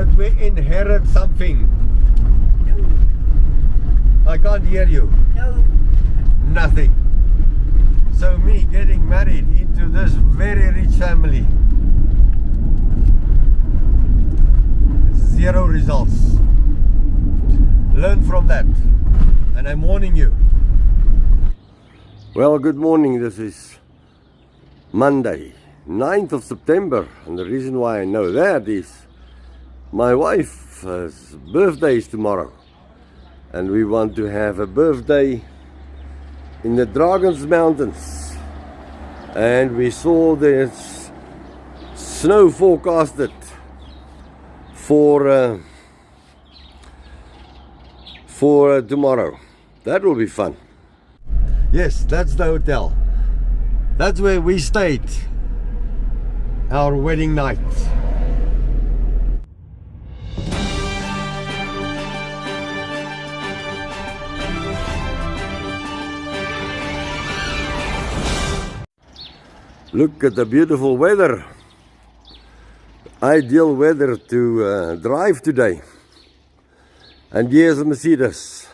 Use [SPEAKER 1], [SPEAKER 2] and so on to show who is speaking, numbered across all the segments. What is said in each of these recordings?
[SPEAKER 1] Did we inherit something?
[SPEAKER 2] No.
[SPEAKER 1] I can't hear you.
[SPEAKER 2] No.
[SPEAKER 1] Nothing. So me getting married into this very rich family. Zero results. Learn from that. And I'm warning you. Well, good morning. This is Monday, 9th of September. And the reason why I know that is my wife's birthday is tomorrow. And we want to have a birthday in the Drakensberg mountains. And we saw there's snow forecasted for tomorrow. That will be fun. Yes, that's the hotel. That's where we stayed our wedding night. Look at the beautiful weather. Ideal weather to drive today. And here's the Mercedes.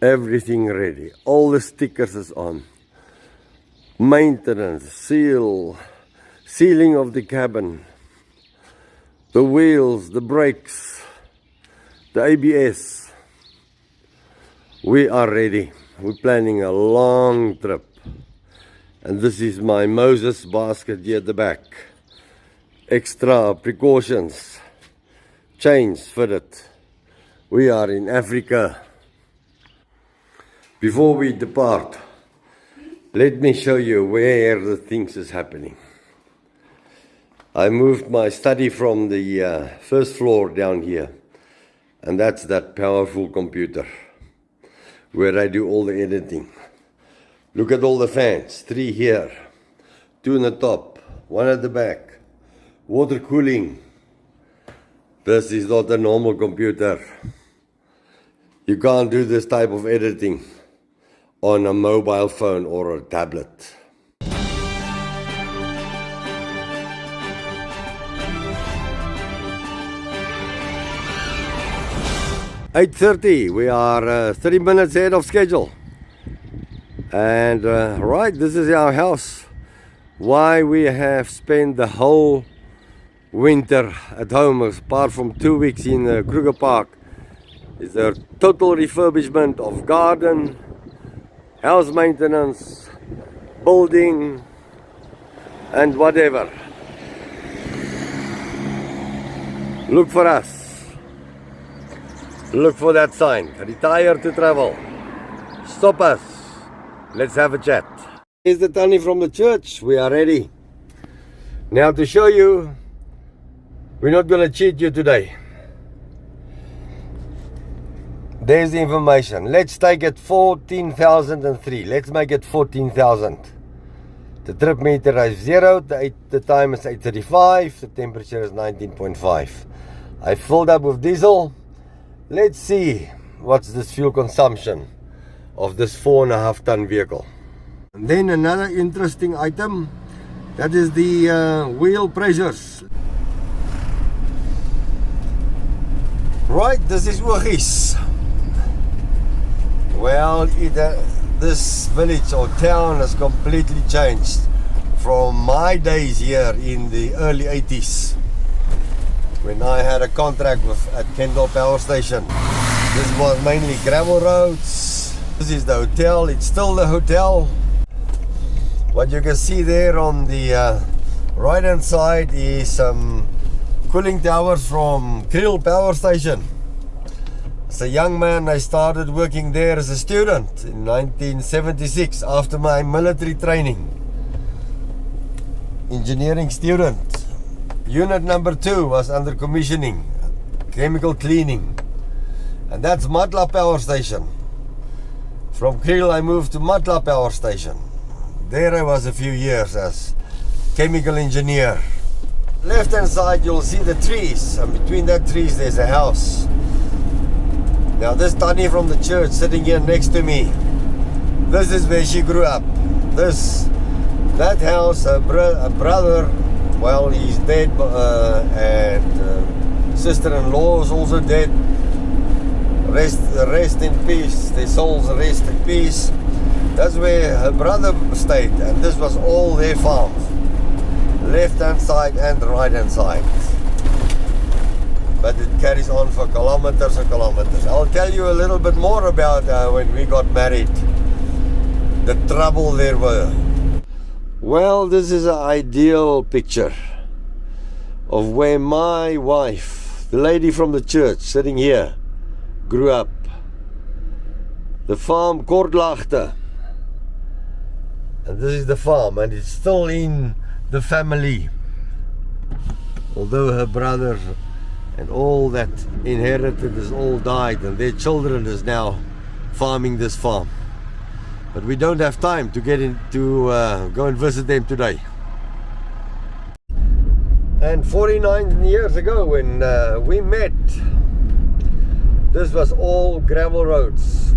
[SPEAKER 1] Everything ready. All the stickers is on. Maintenance, sealing of the cabin, the wheels, the brakes, the ABS. We are ready. We're planning a long trip. And this is my Moses basket here at the back. Extra precautions. Chains fitted. We are in Africa. Before we depart, let me show you where the things is happening. I moved my study from the first floor down here. And that's that powerful computer where I do all the editing. Look at all the fans, 3 here, 2 on the top, 1 at the back, water cooling. This is not a normal computer. You can't do this type of editing on a mobile phone or a tablet. (8:30), we are 30 minutes ahead of schedule. And right, this is our house. Why we have spent the whole winter at home, apart from 2 weeks in Kruger Park, is a total refurbishment of garden, house maintenance, building, and whatever. Look for us. Look for that sign. Retire to travel. Stop us. Let's have a chat. Here's the Tanny from the church. We are ready. Now to show you, we're not going to cheat you today. There's the information. Let's take it 14,003. Let's make it 14,000. The trip meter is 0. The time is 8:35. The temperature is 19.5. I filled up with diesel. Let's see what's this fuel consumption of this 4.5 ton vehicle. And then another interesting item, that is the wheel pressures. Right, this is Ogies. Well, this village or town has completely changed from my days here in the early 80s when I had a contract at Kendall Power Station. This was mainly gravel roads. This is the hotel. It's still the hotel. What you can see there on the right hand side is some cooling towers from Kriel Power Station. As a young man, I started working there as a student in 1976 after my military training. Engineering student. Unit number 2 was under commissioning, chemical cleaning. And that's Matla Power Station. From Kriel I moved to Matla Power Station. There I was a few years as chemical engineer. Left hand side you'll see the trees, and between that trees there's a house. Now this Tanny from the church sitting here next to me, this is where she grew up. That house, her brother, well, he's dead and sister-in-law is also dead. Rest in peace. Their souls rest in peace. That's where her brother stayed, and this was all their farms, left hand side and right hand side. But it carries on for kilometers and kilometers. I'll tell you a little bit more about when we got married, the trouble there were. Well, this is an ideal picture of where my wife, the lady from the church sitting here, grew up. The farm Kortlaagte. And this is the farm, and it's still in the family. Although her brother and all that inherited has all died, and their children is now farming this farm. But we don't have time to get in to go and visit them today. And 49 years ago when we met, this was all gravel roads.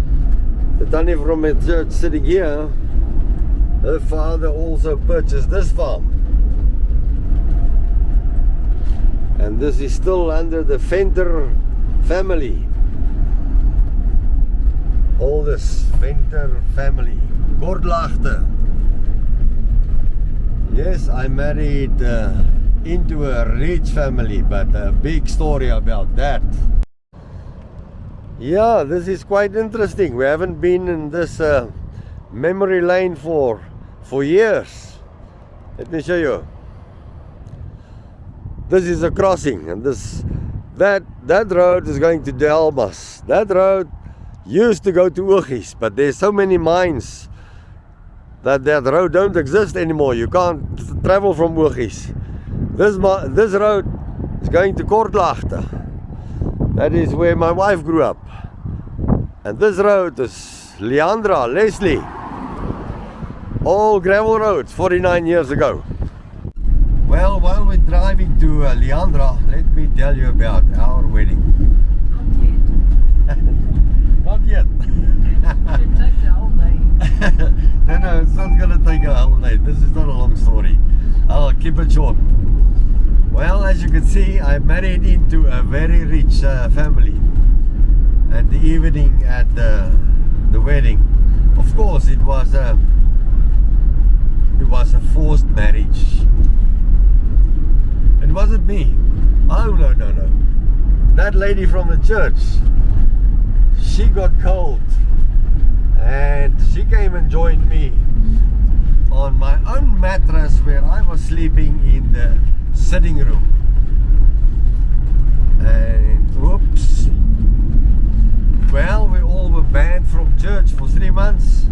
[SPEAKER 1] The Tannie from the church sitting here, her father also purchased this farm. And this is still under the Venter family. All this Venter family. Kortlaagte. Yes, I married into a rich family, but a big story about that. Yeah, this is quite interesting. We haven't been in this memory lane for years. Let me show you. This is a crossing, and that road is going to Delmas. That road used to go to Ogies, but there's so many mines that road don't exist anymore. You can't travel from Ogies. This road is going to Kortlaagte. That is where my wife grew up. And this road is Leandra, Leslie. All gravel roads 49 years ago. Well, while we're driving to Leandra, let me tell you about our wedding. Not yet.
[SPEAKER 2] It takes a whole day.
[SPEAKER 1] No, it's not going to take a whole day. This is not a long story. I'll keep it short. Well, as you can see, I married into a very rich family. At the evening at the wedding, of course, it was a forced marriage. It wasn't me. Oh no. That lady from the church, she got cold, and she came and joined me on my own mattress where I was sleeping in the sitting room. And whoops. Well, we all were banned from church for 3 months.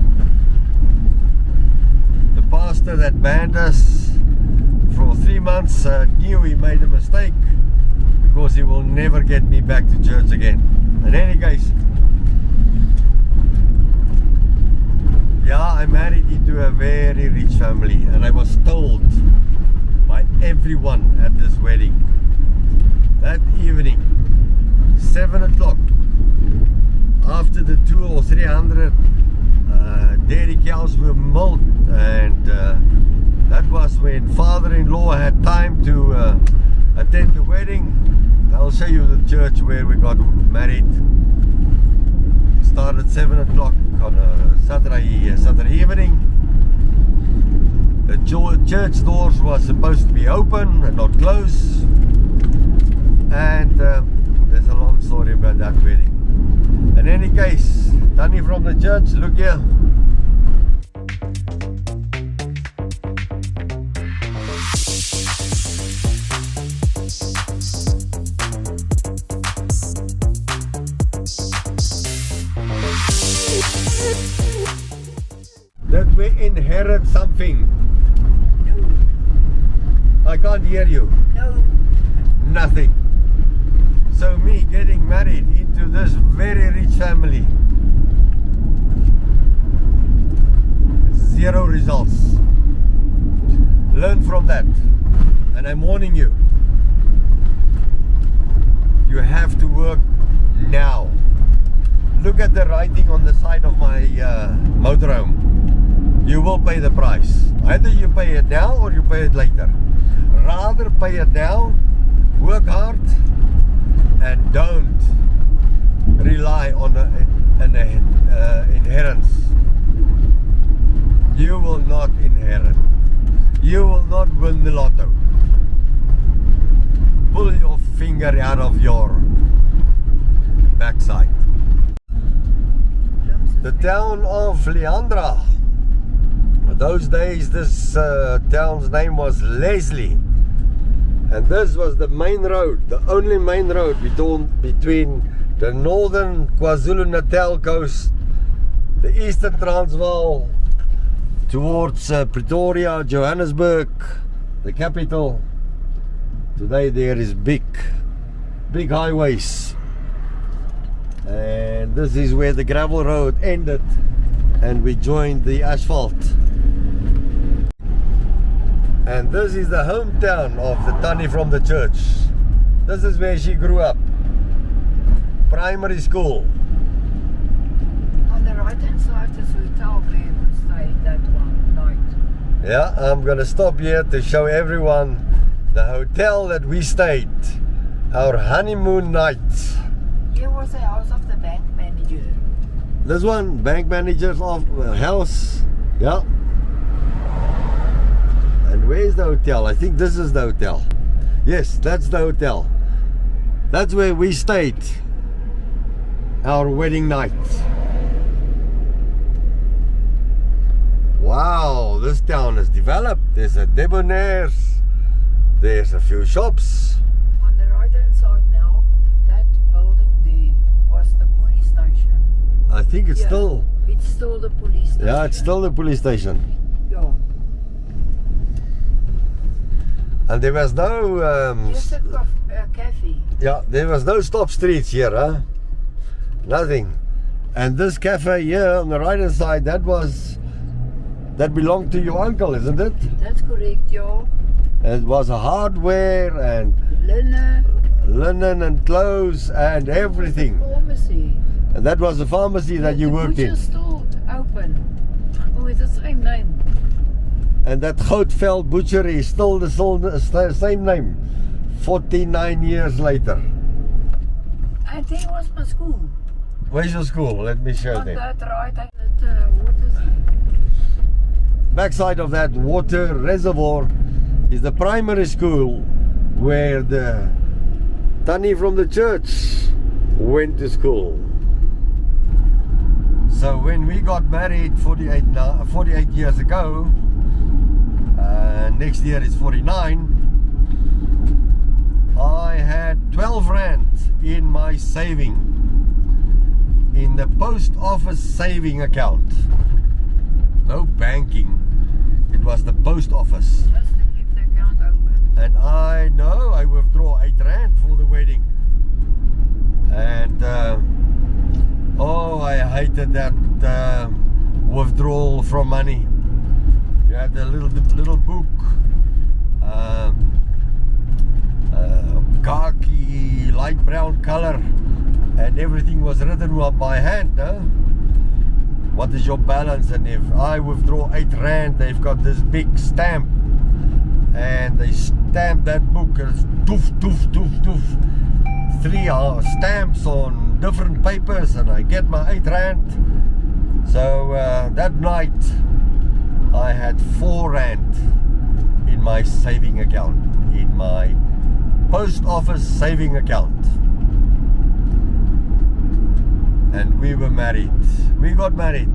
[SPEAKER 1] The pastor that banned us for 3 months knew he made a mistake, because he will never get me back to church again. In any case, yeah, I married into a very rich family, and I was told by everyone at this wedding that evening, 7 o'clock, after the 200 or 300 dairy cows were milked, and that was when father-in-law had time to attend the wedding. I'll show you the church where we got married. Started 7 o'clock on a Saturday evening. The church doors was supposed to be open and not closed. And there's a long story about that wedding. In any case, Tannie from the church, look here. Did we inherit something? No. I can't hear you.
[SPEAKER 2] No.
[SPEAKER 1] Nothing. So me getting married into this very rich family, zero results. Learn from that. And I'm warning you, you have to work now. Look at the writing on the side of my motorhome. You will pay the price. Either you pay it now or you pay it later. Rather pay it now, work hard, don't rely on an inheritance. You will not inherit. You will not win the lotto. Pull your finger out of your backside. The town of Leandra. Those days this town's name was Leslie. And this was the main road, the only main road between the northern KwaZulu-Natal coast, the eastern Transvaal, towards Pretoria, Johannesburg, the capital. Today there is big highways. And this is where the gravel road ended and we joined the asphalt. And this is the hometown of the Tannie from the church. This is where she grew up. Primary school.
[SPEAKER 2] On the right hand side is the hotel where we stayed that one night.
[SPEAKER 1] Yeah, I'm gonna stop here to show everyone the hotel that we stayed. Our honeymoon night.
[SPEAKER 2] Here was the house of the bank manager.
[SPEAKER 1] This one, bank manager's house. Yeah. And where's the hotel? I think this is the hotel. Yes, that's the hotel. That's where we stayed. Our wedding night. Wow, this town is developed. There's a Debonair's. There's a few shops.
[SPEAKER 2] On the right hand side now, that building there was the police station.
[SPEAKER 1] I think it's still...
[SPEAKER 2] It's still the police station.
[SPEAKER 1] Yeah, it's still the police station.
[SPEAKER 2] Yeah.
[SPEAKER 1] And there was no...
[SPEAKER 2] Just a cafe.
[SPEAKER 1] Yeah, there was no stop streets here, huh? Nothing. And this cafe here on the right hand side, that belonged to your uncle, isn't it?
[SPEAKER 2] That's correct, yeah.
[SPEAKER 1] It was a hardware and linen and clothes and everything.
[SPEAKER 2] Pharmacy.
[SPEAKER 1] And that was the pharmacy that you worked in.
[SPEAKER 2] The butcher's still open. Oh, it's the same name.
[SPEAKER 1] And that Goutveld butchery is still the same name. 49 years later.
[SPEAKER 2] And there was my school.
[SPEAKER 1] Where's your school? Let me show
[SPEAKER 2] On
[SPEAKER 1] them.
[SPEAKER 2] that right hand, water.
[SPEAKER 1] Backside of that water reservoir is the primary school where the Tannie from the church went to school. So when we got married 48 years ago, next year is 49, I had 12 rand in my saving, in the post office saving account. No banking, it was the post office.
[SPEAKER 2] Just to keep the account open.
[SPEAKER 1] And I know I withdraw 8 rand for the wedding. And oh, I hated that withdrawal from money. You had a little book, khaki, light brown color, and everything was written up by hand, no? What is your balance? And if I withdraw 8 rand, they've got this big stamp, and they stamp that book as doof, doof, doof, doof. 3 stamps on different papers, and I get my 8 rand. So that night I had 4 rand in my saving account, in my post office saving account. And we were married. We got married.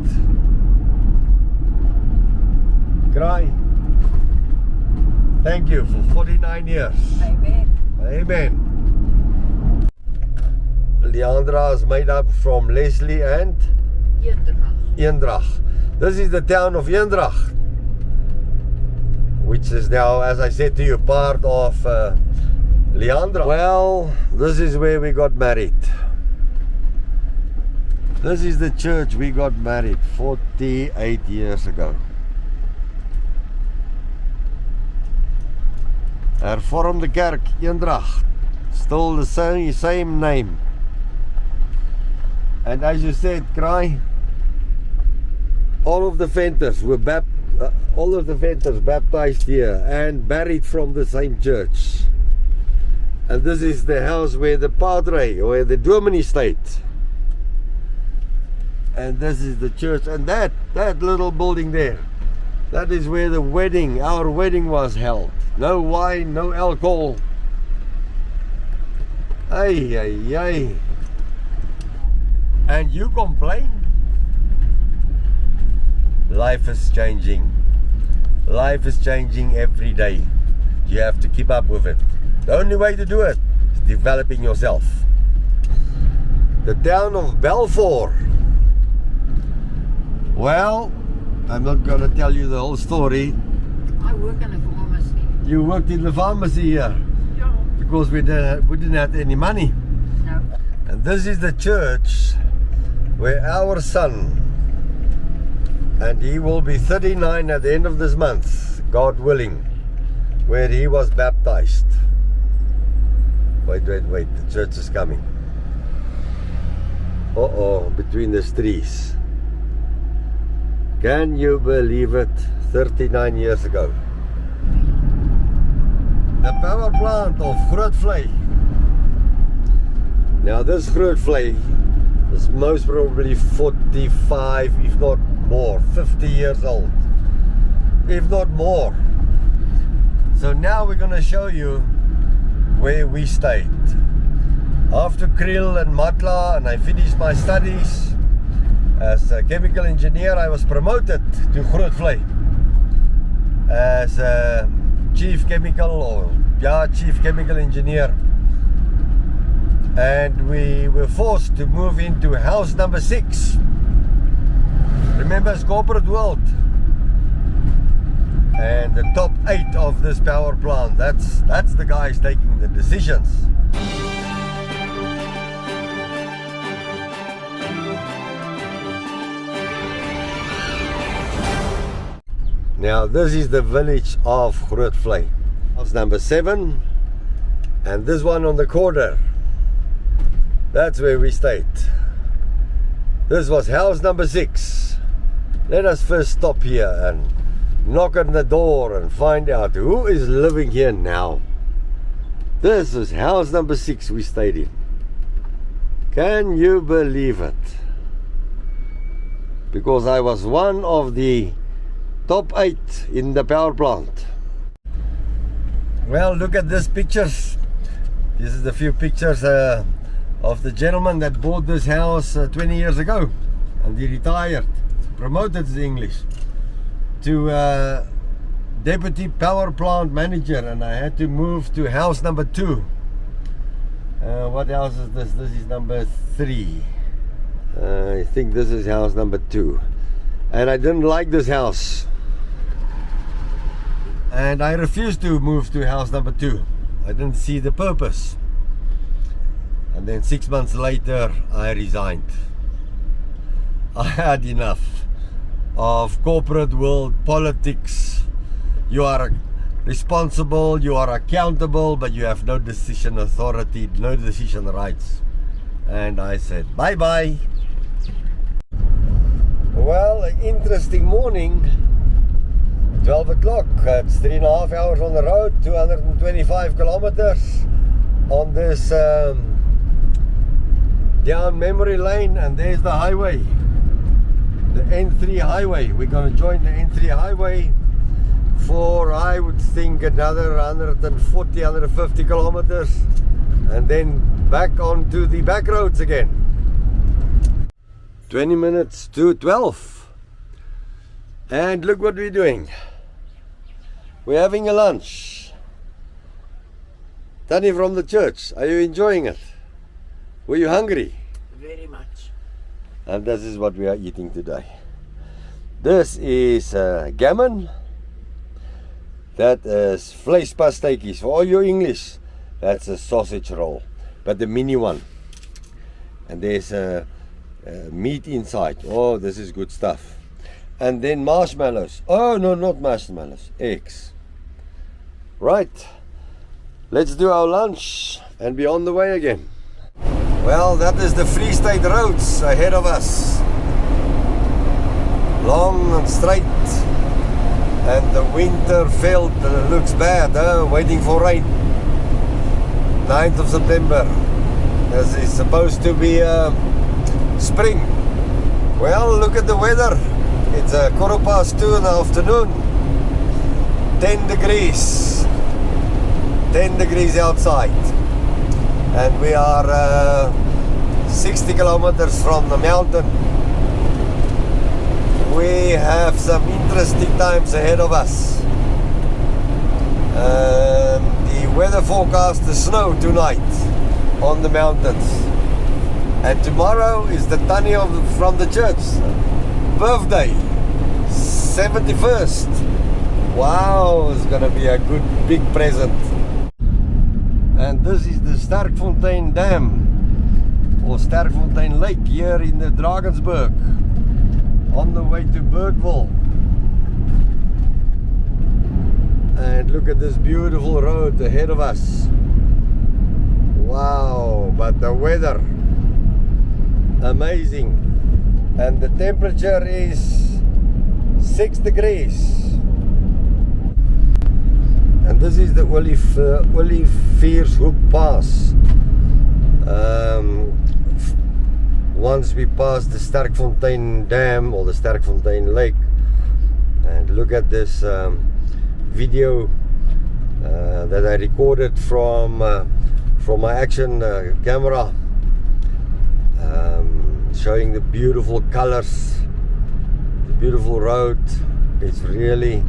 [SPEAKER 1] Cry. Thank you for 49 years.
[SPEAKER 2] Amen.
[SPEAKER 1] Amen. Leandra is made up from Leslie and Eendrag. This is the town of Eendrag, which is now, as I said to you, part of Leandra. Well, this is where we got married. This is the church we got married 48 years ago. Hervormde Kerk, Eendrag. Still the same name. And as you said, Cry, all of the Venters were baptized here and buried from the same church. And this is the house where the padre, where the dominee stayed. And this is the church, and that little building there, that is where the wedding, our wedding was held. No wine, no alcohol. Ay, ay, ay. And you complain? Life is changing. Life is changing every day. You have to keep up with it. The only way to do it is developing yourself. The town of Balfour. Well, I'm not going to tell you the whole story.
[SPEAKER 2] I work in a pharmacy.
[SPEAKER 1] You worked in the pharmacy here?
[SPEAKER 2] Yeah.
[SPEAKER 1] Because we didn't have any money.
[SPEAKER 2] No.
[SPEAKER 1] And this is the church where our son, and he will be 39 at the end of this month, God willing, where he was baptized. Wait, the church is coming. Uh-oh, between the trees. Can you believe it? 39 years ago. The power plant of Grootvlei. Now this Grootvlei is most probably 45, if not more, 50 years old, if not more. So now we're going to show you where we stayed. After Kriel and Matla, and I finished my studies as a chemical engineer, I was promoted to Grootvlei as a chief chemical engineer. And we were forced to move into house number 6. Remember, it's corporate world. And the top 8 of this power plant, that's the guys taking the decisions. Now this is the village of Grootvlei. House number 7, and this one on the corner, that's where we stayed. This was house number 6. Let us first stop here and knock on the door and find out who is living here now. This is house number 6 we stayed in. Can you believe it? Because I was one of the top 8 in the power plant. Well, look at these pictures. This is a few pictures of the gentleman that bought this house 20 years ago, and he retired, promoted to English, to deputy power plant manager, and I had to move to house number 2. What house is this? This is number 3. I think this is house number 2, and I didn't like this house, and I refused to move to house number 2. I didn't see the purpose. And then 6 months later I resigned. I had enough of corporate world politics. You are responsible, you are accountable, but you have no decision authority, no decision rights. And I said bye bye. Well, an interesting morning. 12 o'clock, it's 3.5 hours on the road, 225 kilometers on this down memory lane, and there's the highway, the N3 highway. We're going to join the N3 highway for, I would think, another 140, 150 kilometers, and then back onto the back roads again. 20 minutes to 12, and look what we're doing. We're having a lunch. Tanny from the church, are you enjoying it? Were you hungry?
[SPEAKER 2] Very much.
[SPEAKER 1] And this is what we are eating today. This is gammon. That is vleispasteetjies. For all your English, that's a sausage roll, but the mini one. And there's meat inside. Oh, this is good stuff. And then marshmallows. Oh no, not marshmallows, eggs. Right, let's do our lunch and be on the way again. Well, that is the Free State roads ahead of us. Long and straight. And the winter field looks bad, waiting for rain. 9th of September. This is supposed to be spring. Well, look at the weather. It's 2:15 in the afternoon. 10 degrees. 10 degrees outside. And we are 60 kilometers from the mountain. We have some interesting times ahead of us. The weather forecast is snow tonight on the mountains. And tomorrow is the Tanny from the church birthday, 71st. Wow, it's gonna be a good big present. And this is the Sterkfontein Dam or Sterkfontein Lake here in the Drakensberg, on the way to Bergville. And look at this beautiful road ahead of us. Wow, but the weather, amazing. And the temperature is 6 degrees. And this is the Oliviershoek Pass. Once we pass the Sterkfontein Dam or the Sterkfontein Lake, and look at this video that I recorded from my action camera, showing the beautiful colors, the beautiful road. It's really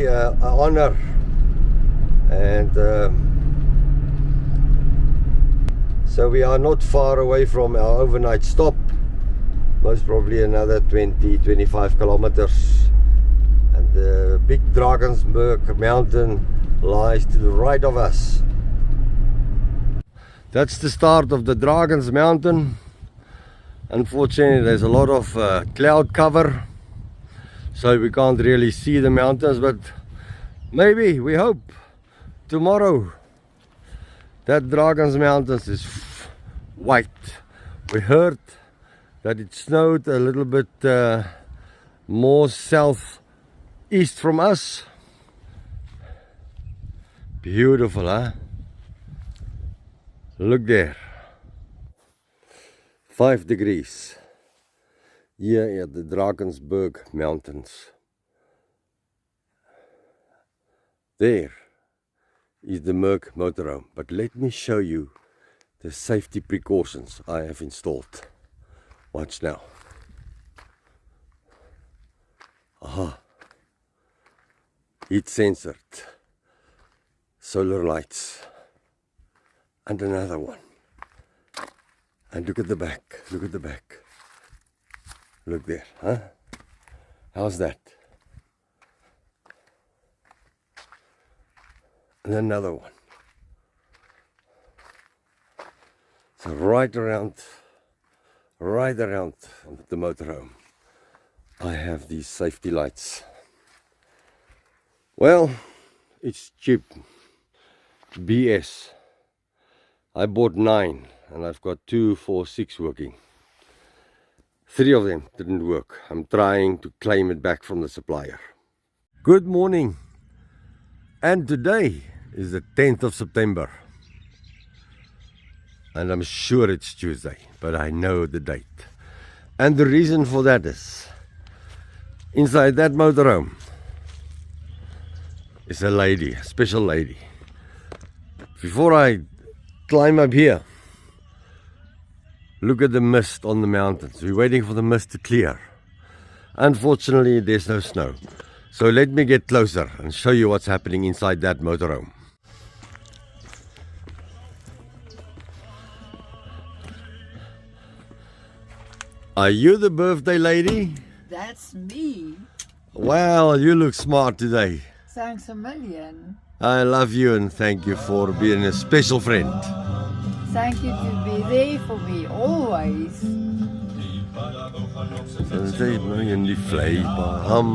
[SPEAKER 1] an honor. And so we are not far away from our overnight stop, most probably another 20-25 kilometers. And the big Drakensberg mountain lies to the right of us. That's the start of the Drakens mountain. Unfortunately, there's a lot of cloud cover, so we can't really see the mountains, but maybe, we hope, tomorrow that Drakens mountains is white. We heard that it snowed a little bit more southeast from us. Beautiful, huh? Look there. 5 degrees here at the Drakensberg mountains. There is the Merc motorhome, but let me show you the safety precautions I have installed. Watch now. Aha, heat censored, solar lights, and another one. And look at the back, look at the back. Look there, huh? How's that? And another one. So right around the motorhome, I have these safety lights. Well, it's cheap. BS. I bought 9 and I've got 2, 4, 6 working. 3 of them didn't work. I'm trying to claim it back from the supplier. Good morning. And today is the 10th of September. And I'm sure it's Tuesday, but I know the date. And the reason for that is, inside that motorhome is a lady, a special lady. Before I climb up here, look at the mist on the mountains. We're waiting for the mist to clear. Unfortunately, there's no snow. So let me get closer and show you what's happening inside that motorhome. Are you the birthday lady?
[SPEAKER 2] That's me.
[SPEAKER 1] Wow, you look smart today.
[SPEAKER 2] Thanks a million.
[SPEAKER 1] I love you and thank you for being a special friend.
[SPEAKER 2] Thank you to be there for me always.
[SPEAKER 1] In die vleibaham.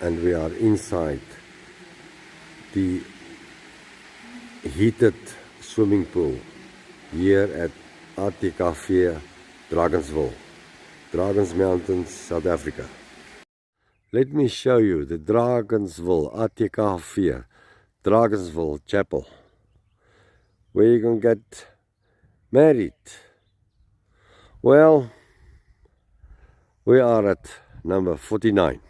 [SPEAKER 1] And we are inside the heated swimming pool here at RTKV Drakensville. Drakens Mountains, South Africa. Let me show you the Drakensville ATKV, Drakensville Chapel, where you can get married. Well, we are at number 49.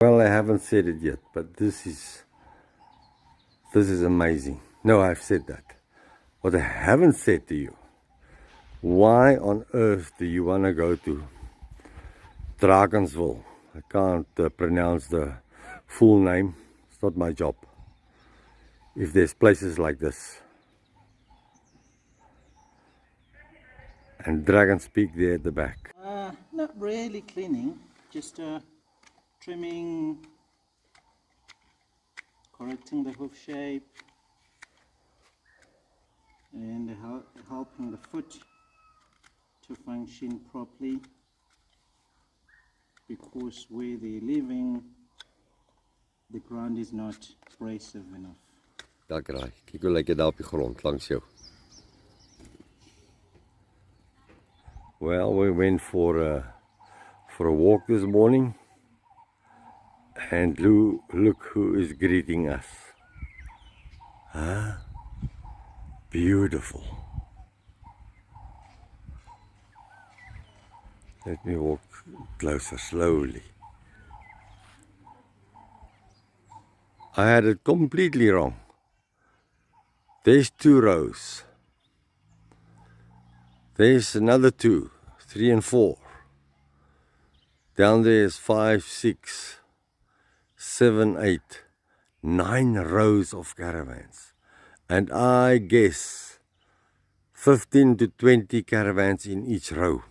[SPEAKER 1] Well, I haven't said it yet, but this is amazing. No, I've said that. What I haven't said to you, why on earth do you want to go to Drakensville? I can't pronounce the full name. It's not my job. If there's places like this. And Dragon's Peak there at the back.
[SPEAKER 3] Not really cleaning, just trimming, correcting the hoof shape, and helping the foot to function properly, because where they're living, the ground is not abrasive enough.
[SPEAKER 1] Dank raai. Kyk hoe lyk dit daar op die grond langs jou. Well, we went for a walk this morning, and look who is greeting us. Huh? Beautiful. Let me walk closer slowly. I had it completely wrong. There's 2 rows. There's another 2, 3 and 4. Down there is 5, 6, 7, 8, 9 rows of caravans. And I guess 15 to 20 caravans in each row.